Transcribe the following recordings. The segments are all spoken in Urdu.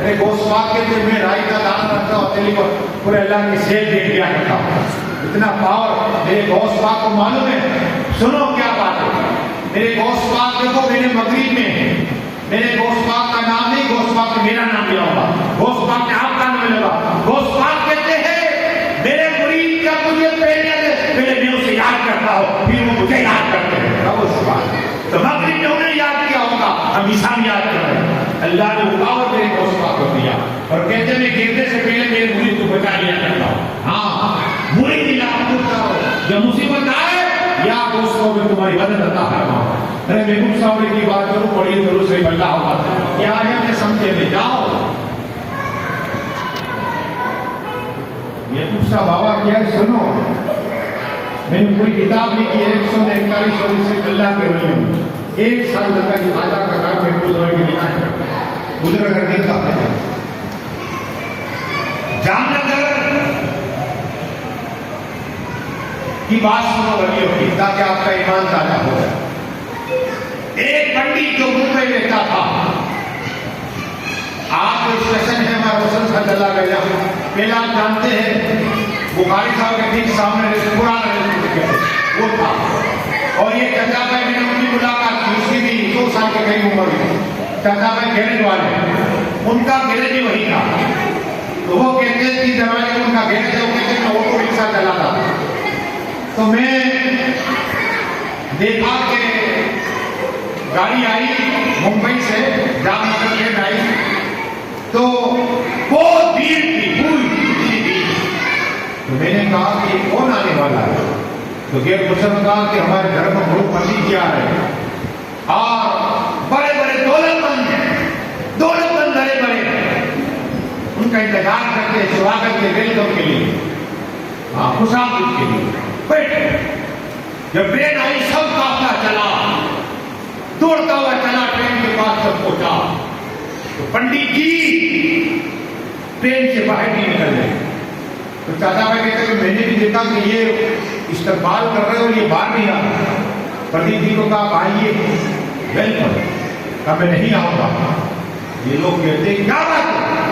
میرے گوشت پاک کے دل میں رائی کا دانہ رکھتا ہوں دلی کو پورے اللہ کی سیل دیکھ لیا کرتا ہوں. اتنا پاور میرے گوشت پاک کو معلوم ہے. سنو کیا بات ہے. میرے گوشت پاک دیکھو میرے مغرب میں ہے. میرے گوشت پاک کا نام نہیں, گوشت پاک کا میرا نام لیا ہوگا. گوشت پاک نے آپ کا نام لگا. گوشت پاک کہتے ہیں میرے مرید کا مجھے پہلے میں اسے یاد کرتا ہوں پھر وہ مجھے یاد کرتے ہیں. تو مغرب نے انہیں یاد کیا ہوگا, ہم عیسیٰ یاد کر رہے ہیں. اللہ نے پاور میرے گوشت پاک کو دیا اور کہتے ہیں میں گرنے سے پہلے میرے مرید کو بچا لیا کرتا ہوں. ہاں مرید علاقہ کرو جب مصیبت آئے یا دوستوں میں تمہاری مدد عطا فرماؤ. ارے محبوب صاحب کی بات کروں پڑھیے درود شریف اللہ ہوگا کیا ہے میں سمجھے میں جاؤ. محبوب صاحب بابا کیا ہے سنو. میں نے کوئی کتاب لکھی 141 سے اللہ کے ولی ہوں. 1 سال لگا کہ خواجہ کا کام محفوظ ہونے کے لیے گزر کر دیکھا ہے. جام نگر کی بات سنو ولیوں کی تاکہ آپ کا ایمان تازہ ہو جائے. ایک پنڈت جو ممبئی میں رہتا تھا, آپ جو اسٹیشن ہے ہمارا حسن صلی اللہ علیہ وسلم پہلے آپ جانتے ہیں بخاری صاحب کے ٹھیک سامنے پرانا وہ تھا. اور یہ چچا بھائی میں نے ان کی ملاقات کی, اس کی بھی 2 سال کے قریب عمر ہوئی. چچا بھائی گیرج والے, ان کا گیرج ہی وہی تھا. تو وہ کہتے ہیں کہ دروازے میں ان کا گیرج ہے, وہ کہتے ہیں میں آٹو رکشا چلاتا تھا. تو میں دیکھا کہ گاڑی آئی ممبئی سے جام نگر ٹرین آئی تو بہت بھیڑ تھی, پوری بھیڑ. تو میں نے کہا کہ یہ کون آنے والا ہے. تو غیر مسلم نے کہا کہ ہمارے گھر میں بہت پنڈت جی آ رہے ہیں اور بڑے بڑے دولت مند بڑے بڑے ان کا انتظار کرتے سواگت کے ویلکم کے لیے, ہاں خوش آمدید کے لیے بیٹھے. جب ٹرین آئی سب قافلہ چلا, دوڑتا ہوا چلا ٹرین کے پاس تک پہنچا. تو پنڈت جی ٹرین سے باہر نہیں نکل رہے. تو چاچا بھائی کہتے کہ میں نے بھی دیکھا کہ یہ استقبال کر رہے اور یہ باہر نہیں آ رہا. پنڈت جی کو کہا آئیے ویلکم. کہا میں نہیں آؤں گا. یہ لوگ کہتے ہیں کیا بات ہے,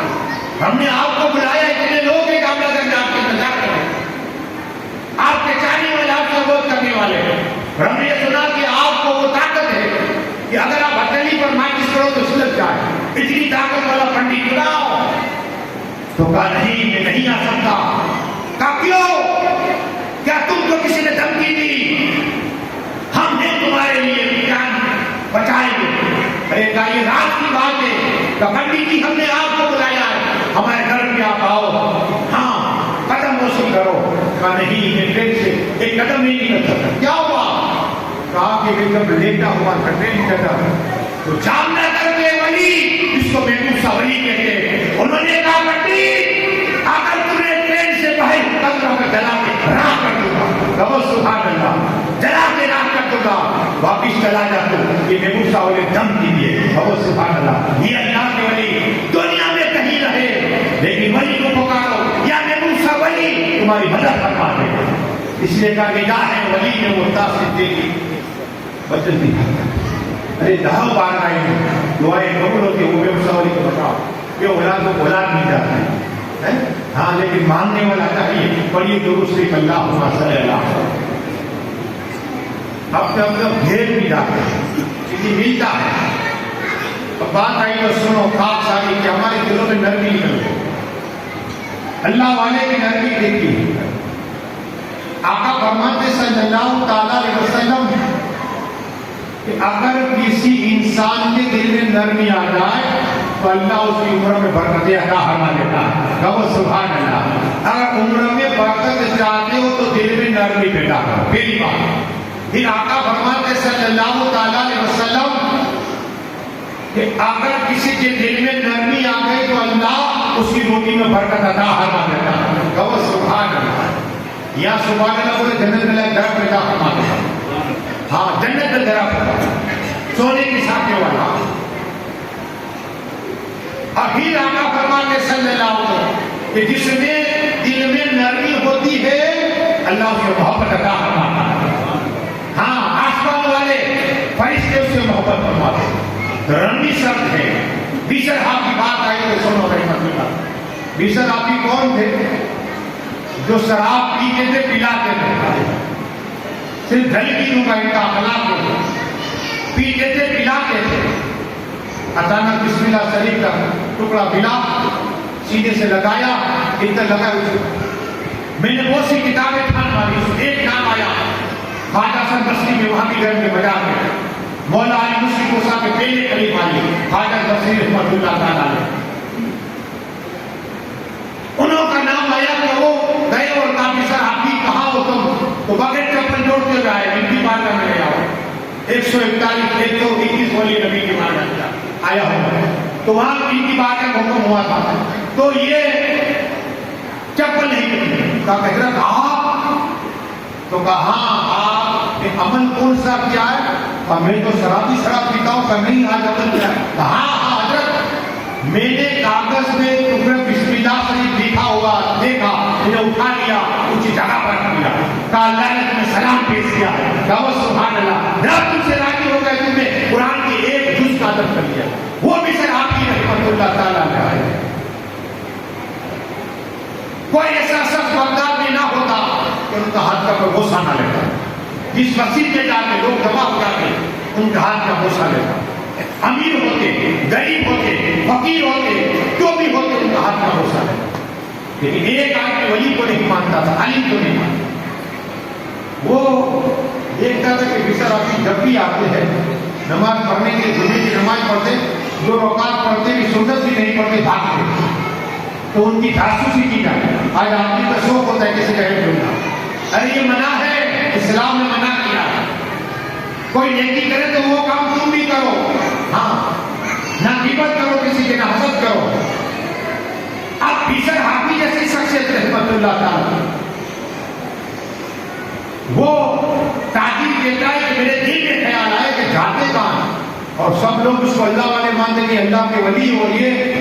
ہم نے آپ کو بلایا, اتنے لوگ ہیں کام لگا کہ آپ کے انتظار کر رہے ہیں, آپ کے چاہنے والے آپ کا بہت کرنے والے ہیں. ہم نے یہ سنا کہ آپ کو وہ طاقت ہے کہ اگر آپ ہتھیلی پر ماچس کرو تو سلجھ جائے. اتنی طاقت والا پنڈت بلاؤ. تو کہا نہیں میں نہیں آ سکتا. کہا کیوں, کیا تم کو کسی نے دھمکی دی؟ ہم نے تمہارے لیے جان بچائیں گے. ارے کہا یہ رات کی بات ہے. کہا پنڈت جی ہم نے آپ کو بلایا ہے, ہمارے گھر میں آپ آؤ, ہاں قدم وصول کرو. کہا نہیں میں ٹرین سے ایک قدم نہیں نکل سکتا. کیا ہوا؟ کہا کہ میں جب لیٹا ہوا تھا ٹرین چلا تو جام نگر کے ولی, جس کو محبوب صاحب ولی کہتے ہیں, انہوں نے کہا پنڈت اگر تم نے ٹرین سے باہر قدموں کو جلا کے راہ کر دوں گا. کہو سبحان اللہ, جلا کے راہ کر دوں گا, واپس چلا جاتا. یہ محبوب صاحب نے دم دیے. کہو سبحان اللہ. یہ اللہ کے ولی دنیا میں کہیں رہے لیکن ولی کو پکارو یا محبوب صاحب ولی تمہاری مدد فرما دے. اس لیے کہا کہ ہے ولی نے وہ تاثیر دے گی بدل دی. ارے 10 بار آئی دعائیں قبول ہوتی ہے. وہ محبوب صاحب ولی کو بتاؤ کہ اولاد کو اولاد نہیں جاتا ہے, ہاں لیکن ماننے والا چاہیے. پڑھیے درود شریف اللہم صلی اللہ علیہ وسلم. اب تک بھیڑ بھی جاتے ہیں کسی ملتا ہے. اب بات آئی تو سنو خاک ساری کہ ہمارے دلوں میں نرمی نکل گئی. اللہ والے کی نرمی دیکھی. آقا فرماتے صلی اللہ تعالی علیہ وسلم کہ اگر کسی انسان کے دل میں نرمی آ جائے تو اللہ اس کی عمر میں برکتیں عطا فرما دیتا ہے. کہو سبحان اللہ. اگر عمر میں برکت چاہتے ہو تو دل میں نرمی پیدا کرو. پہلی بات. پھر آقا فرماتے صلی اللہ تعالی علیہ وسلم کہ اگر کسی کے دل میں نرمی آ گئی تو اللہ اس کی روٹی میں برکت عطا فرما دیتا ہے. کہو سبحان اللہ. یا سبحان اللہ بولے جنت میں درخت پیدا فرما دیتا ہے. ہاں جنت میں درخت سونے کی ساکھے والا. ابھی آقا فرماتے صلی اللہ علیہ وسلم کہ جس میں دل میں نرمی ہوتی ہے اللہ اس کو محبت عطا فرماتا ہے. ہاں آسمان والے فرشتے اس سے محبت فرماتے ہیں. رنگی شرط ہے. بیشر آپ کی بات آئی تو سنو بیسر آپی کون تھے؟ جو شراب پیتے تھے پلاتے تھے، صرف دھلکیوں کا ان کا اخلاق ہوتا، پیتے تھے پلاتے تھے۔ اچانک بسم اللہ شریف کا ٹکڑا ملا، سینے سے لگایا، اتنا لگا اسے میں نے بہت سی کتابیں تھان ماری، اس ایک نام آیا خواجہ حسن بصری میں، وہاں بھی گھر کے بازار میں مولا علی مشکل کوسا کے پہلے قریب آئی خواجہ بصری رحمۃ اللہ تعالیٰ علیہ، انہوں کا نام آیا کہ وہ گئے اور کہا کہ سر آپ بھی کہاں ہو تم؟ تو بغیر چپل جوڑتے ہوئے آئے، ان کی بارگاہ میں گیا ہو 141 والی نبی کی بارگاہ میں آیا ہوں، تو وہاں ان کی بارگاہ کا حکم ہوا تھا، تو یہ چپل نہیں ملی، کہا حضرت آپ؟ تو کہا ہاں آپ نے عمل کون سا کیا ہے؟ کہا میں تو شراب پیتا ہوں۔ کہا نہیں، آج عمل کیا ہے؟ کہا ہاں حضرت میں نے کاغذ میں ٹکڑے بسم اللہ شریف لکھا ہوا دیکھا، میں نے اٹھا لیا، اونچی جگہ پر رکھ دیا، کہا اللہ نے تمہیں سلام پیش کیا، کہا سبحان اللہ، رب تم سے راضی ہو گئے، تم نے قرآن کے ایک جز کا ادب کر لیا، وہ بھی سر آپ کی رحمت اللہ تعالیٰ نے آئے۔ کوئی ایسا شخص بغداد میں نہ ہوتا کہ ان کا ہاتھ کا کوئی بوسہ نہ لیتا، جس مسجد میں جا کے لوگ جمع ہو جاتے ان کا ہاتھ کا بوسہ لیتا، امیر ہوتے، غریب ہوتے، فقیر ہوتے، جو بھی ہوتے ان کا ہاتھ کا بوسہ لیتا، لیکن ایک آدمی ولی کو نہیں مانتا تھا، علی کو نہیں مانتا، وہ دیکھتا تھا کہ بسر آپی جب بھی آتے ہیں نماز پڑھنے کے، جمعے کی نماز پڑھتے، جو رکعت پڑھتے بھی سنت بھی نہیں پڑھتے، بھاگتے، تو ان کی جاسوسی کی جائے۔ آج آدمی کا شوق ہوتا ہے کسی کا علم ڈھونڈنا، ارے یہ منع ہے، اسلام نے منع کیا، کوئی نیکی کرے تو وہ کام تم بھی کرو، ہاں نہ غیبت کرو کسی کے، نہ حسد کرو۔ اب بیسر حافظ جیسی شخصیت رحمت اللہ تعالیٰ وہ تعجب دیتا ہے کہ میرے دل میں خیال آئے کہ جاتے کہاں، اور سب لوگ اس کو اللہ والے مانتے کہ اللہ کے ولی، اور یہ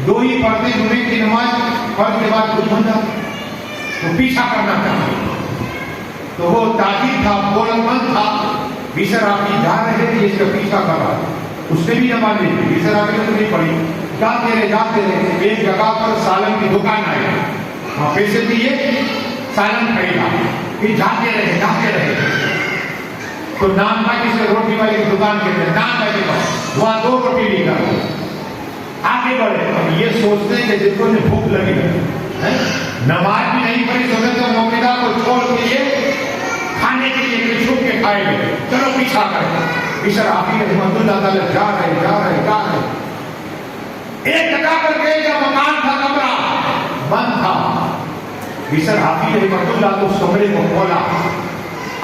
دو ہی پڑھتے جمعے کی نماز پڑھ کے بعد کچھ بن جاتا، تو پیچھا کرنا چاہتے، تو وہ تاجر تھا، دولت مند تھا، بیسر آپی جا رہے تھے، اس کا پیچھا کر رہا، اس نے بھی نماز نہیں پڑھی، بیسر آپی نے تو نہیں پڑھی، جاتے رہے، ایک جگہ پر سالن کی دکان آئی، وہاں پیسے دیے، سالن خریدا، پھر جاتے رہے، تو نان بھائی سے روٹی والی کی دکان کے تھے، نان بھائی کے پاس وہاں 2 روٹی لے کر آگے بڑھے، اب یہ سوچتے ہیں کہ جن کو بھوک لگی ہے، نماز بھی نہیں پڑھی، سنت و موقعہ کو چھوڑ کے یہ کھانے کے لیے چھپ کے کھائے گئے، چلو پیچھا کریں، بیسر آپی رحمت اللہ تعالیٰ جا رہے، ایک جگہ پر گئے جب مکان تھا، کمرہ بند تھا، بیسر آپی رحمت اللہ تو اس کمرے کو کھولا،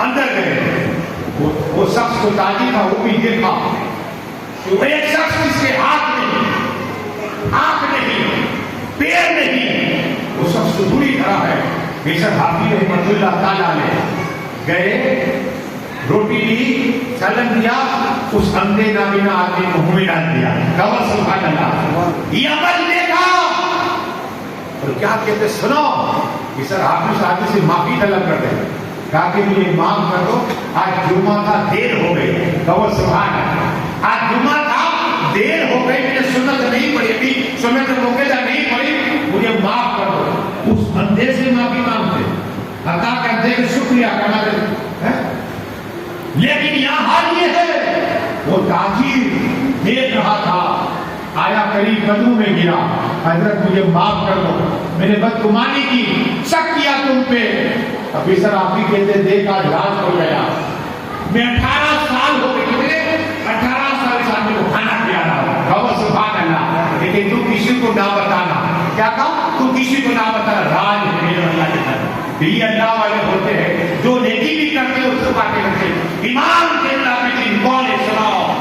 اندر گئے، وہ شخص کو تاجر تھا وہ بھی دیکھا، تو ایک شخص جس کے ہاتھ نہیں، آنکھ نہیں، پیر نہیں، وہ شخص تو دوری کھڑا ہے، بیسر حافظ رحمت اللہ تعالیٰ نے گئے، روٹی لی، سالن دیا، اس اندھے نابینا آدمی کو منہ میں ڈال دیا، کہا سبحان اللہ، یہ عمل دیکھا، اور کیا کہتے سنو، بیسر حافظ آدمی سے معافی طلب کر دے، کہا کہ مجھے معاف کر دو، آج جمعہ تھا، دیر ہو گئی، کہا سبحان اللہ، آج جمعہ تھا، دیر ہو گئی، میں نے سنت نہیں پڑھی، ابھی سنت موقع نہیں پڑھی، مجھے معاف کر دو، اس اندھے سے معافی مانگتے، عطا کرتے کہ شکریہ کرنا دے، لیکن یہاں حال یہ ہے، وہ تاجر دیکھ رہا تھا، آیا قریب قدموں میں گرا، حضرت مجھے معاف کر دو، میں نے بدگمانی کی، شک کیا تم پہ، اب بیسر آپی کہتے دیکھ آج راز ہو گیا، میں 18 سال ہو گئے، مجھے 18 سال سے آدمی کو کھانا کھلا رہا ہوں، کہو سبحان اللہ، لیکن تم کسی کو نہ بتانا، کیا کہا تم کسی کو نہ بتانا، راج ہے میرے اللہ کے طرف، یہ اللہ والے ہوتے ہیں جو نیکی بھی کرتے ہیں اس کو باقی رکھتے ہیں، ایمان کے اللہ کے دن بولے سناؤ،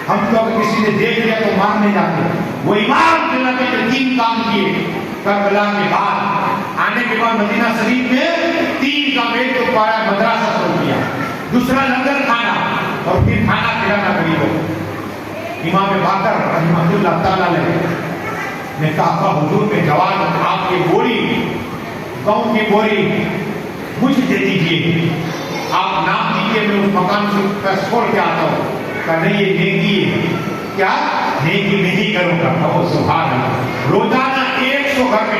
ہم تو اگر کسی نے دیکھ لیا تو مارنے جاتے ہیں، وہ ایمان کے اللہ کے 3 کام کیے کربلا کے بعد، آنے کے بعد مدینہ شریف میں 3 کام، ایک تو پایا مدرسہ شروع کیا، دوسرا لنگر کھانا، اور پھر کھانا کھلانا غریبوں کو۔ امام باقر رحمۃ اللہ تعالیٰ نے کہا حضور میں جواب آپ کی بوری، گاؤں کی بوری مجھے دے دیجیے، آپ نام دیجیے، میں اس مکان سے چھوڑ کے آتا ہوں، کہا نہیں یہ نیکی ہے، کیا نیکی نہیں کروں گا، کہو سبحان اللہ، روزانہ 100 گھر میں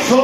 100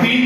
3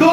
2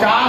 4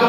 2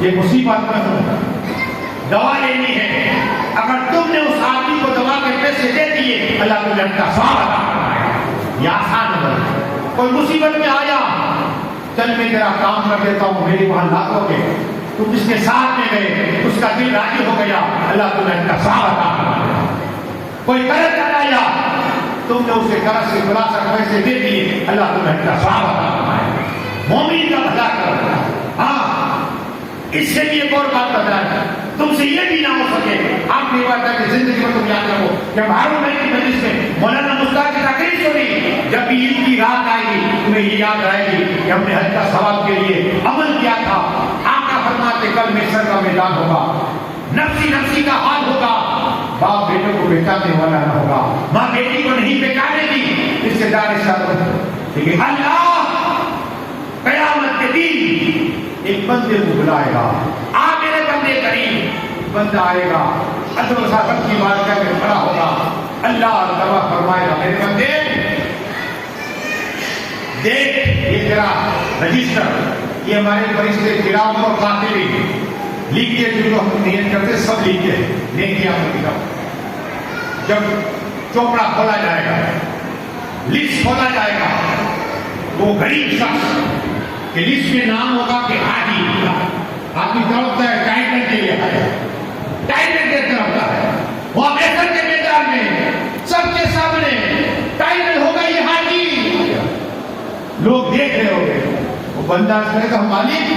یہ مصیبت میں ہوں، دوا لینی ہے، اگر تم نے اس آدمی کو دوا کے پیسے دے دیے اللہ تمہیں ان کا ثواب عطا فرمائے۔ یہ آسان ہے، کوئی مصیبت میں آیا چل میں تیرا کام کر دیتا ہوں، میری وہاں لاگو گے، تم جس کے ساتھ میں گئے اس کا دل راضی ہو گیا، اللہ تمہیں ان کا ثواب عطا فرمائے۔ کوئی قرض چلایا، تم نے اسے قرض سے خلاصہ پیسے دے دیے، اللہ تمہیں ان کا ثواب عطا فرمائے۔ مومن کا بھلا کرو۔ ہاں، اس سے بھی ایک اور بات بتایا، تم سے یہ بھی نہ ہو سکے، آپ نے بات ہے کہ زندگی میں تم یاد رکھو، جب ہارون بھائی کی مجلس میں مولانا مشتاق کی تقریر سنی، جب بھی عید کی رات آئے گی تمہیں یہ یاد آئے گی کہ ہم نے حج کا ثواب کے لیے عمل کیا تھا۔ آقا فرماتے کل محشر کا میدان ہوگا، نفسی نفسی کا حال ہوگا، باپ بیٹے کو پہچانے والا نہ ہوگا، ماں بیٹی کو نہیں پہچانے گی، رشتے دار لیکن اللہ قیامت کے دن ایک بندے کو بلائے گا، آ میرے بندے قریب، بندہ آئے گا، حضرت صاحب کی بارگاہ میں کھڑا ہوگا، اللہ دعا فرمائے گا میرے بندے دیکھ یہ تیرا رجسٹر، یہ ہمارے فرشتے کرام اور کاتبین لکھتے جو ہم نیت کرتے سب لکھتے ہیں نیکیاں کی کتاب۔ جب چوپڑا کھولا جائے گا، لسٹ کھولا جائے گا، وہ غریب شخص کہ لسٹ میں نام ہوگا کہ حاجی، آدمی تڑپتا ہے ٹائٹل کے لیے ہے، ٹائٹل کے تڑپتا ہے، وہاں محشر کے میدان میں سب کے سامنے ٹائٹل ہوگا یہ حاجی، لوگ دیکھ رہے ہوں گے، وہ بندہ کہے گا مالک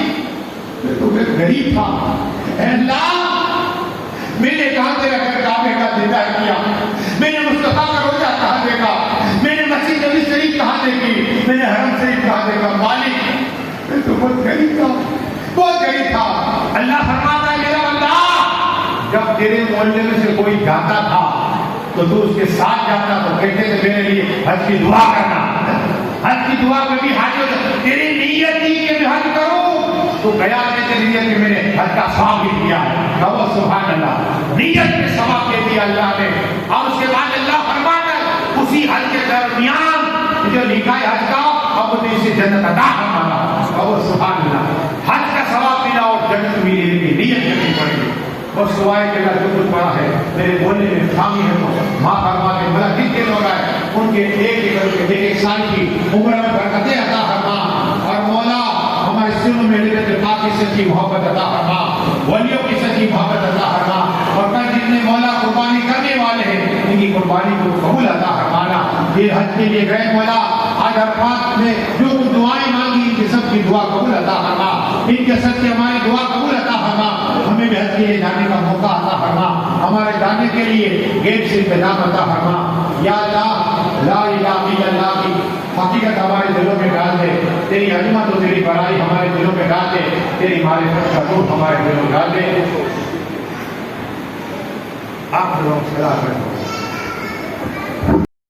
میں تو ایک غریب تھا، اے اللہ میں نے کہاں تیرا گھر کعبے کا دیدار کیا، میں نے مصطفیٰ کا روزہ کہاں دیکھا، میں نے مسجد نبی شریف کہاں دیکھی، میں نے حرم شریف کہاں دیکھا، مالک میں تو بہت غریب تھا، بہت غریب تھا۔ اللہ فرماتا ہے میرا بندہ جب تیرے محلے میں سے کوئی جاتا تھا تو تو اس کے ساتھ جاتا تو کہتے تھے میرے لیے حج کی دعا کرنا، حج کی دعا میں بھی حج تیری نیت تھی کہ میں حج کروں تو گیا کہتے نیت کہ میں نے حج کا ثواب بھی دیا ہے، کہو سبحان اللہ، نیت میں ثواب دے دیا اللہ نے۔ اور اس کے بعد اللہ فرماتا ہے اسی حج کے درمیان جو لکھا ہے حج کا اب نے اسے جنت عطا فرمایا، کہو سبحان اللہ۔ حج کا ثواب ملا اور جنت ملی لیکن نیت کرنی پڑے گی، اور سوائے کے جو کچھ پڑا ہے میرے بولنے میں خامی ہے تو ماں فرما کے بلا کتنے لوگ آئے ان کے ایک سال کی عمر میں برکتیں عطا فرما، اور مولا ہمارے سن میں پاک کی سچی محبت عطا فرما، ولیوں کی سچی محبت عطا فرما، اور کل جتنے مولا قربانی کرنے والے ہیں ان کی قربانی کو قبول عطا فرمانا۔ یہ حج کے لیے گئے مولا آج عرفات میں جو دعائیں مانگی ان کی سب کی دعا قبول عطا فرما، ان کے سب کی ہماری دعا قبول عطا فرما، ہمیں بھی حج کے لیے جانے کا موقع عطا فرما، ہمارے جانے کے لیے گیٹ سے انتظام عطا فرما۔ یا اللہ لا الہ الا اللہ کی حقیقت ہمارے دلوں میں ڈال دے، تیری عظمت و تیری بڑائی ہمارے دلوں میں ڈال دے، تیری معرفت کا نور ہمارے دلوں میں ڈال دے۔ آپ لوگ صلاح کریں۔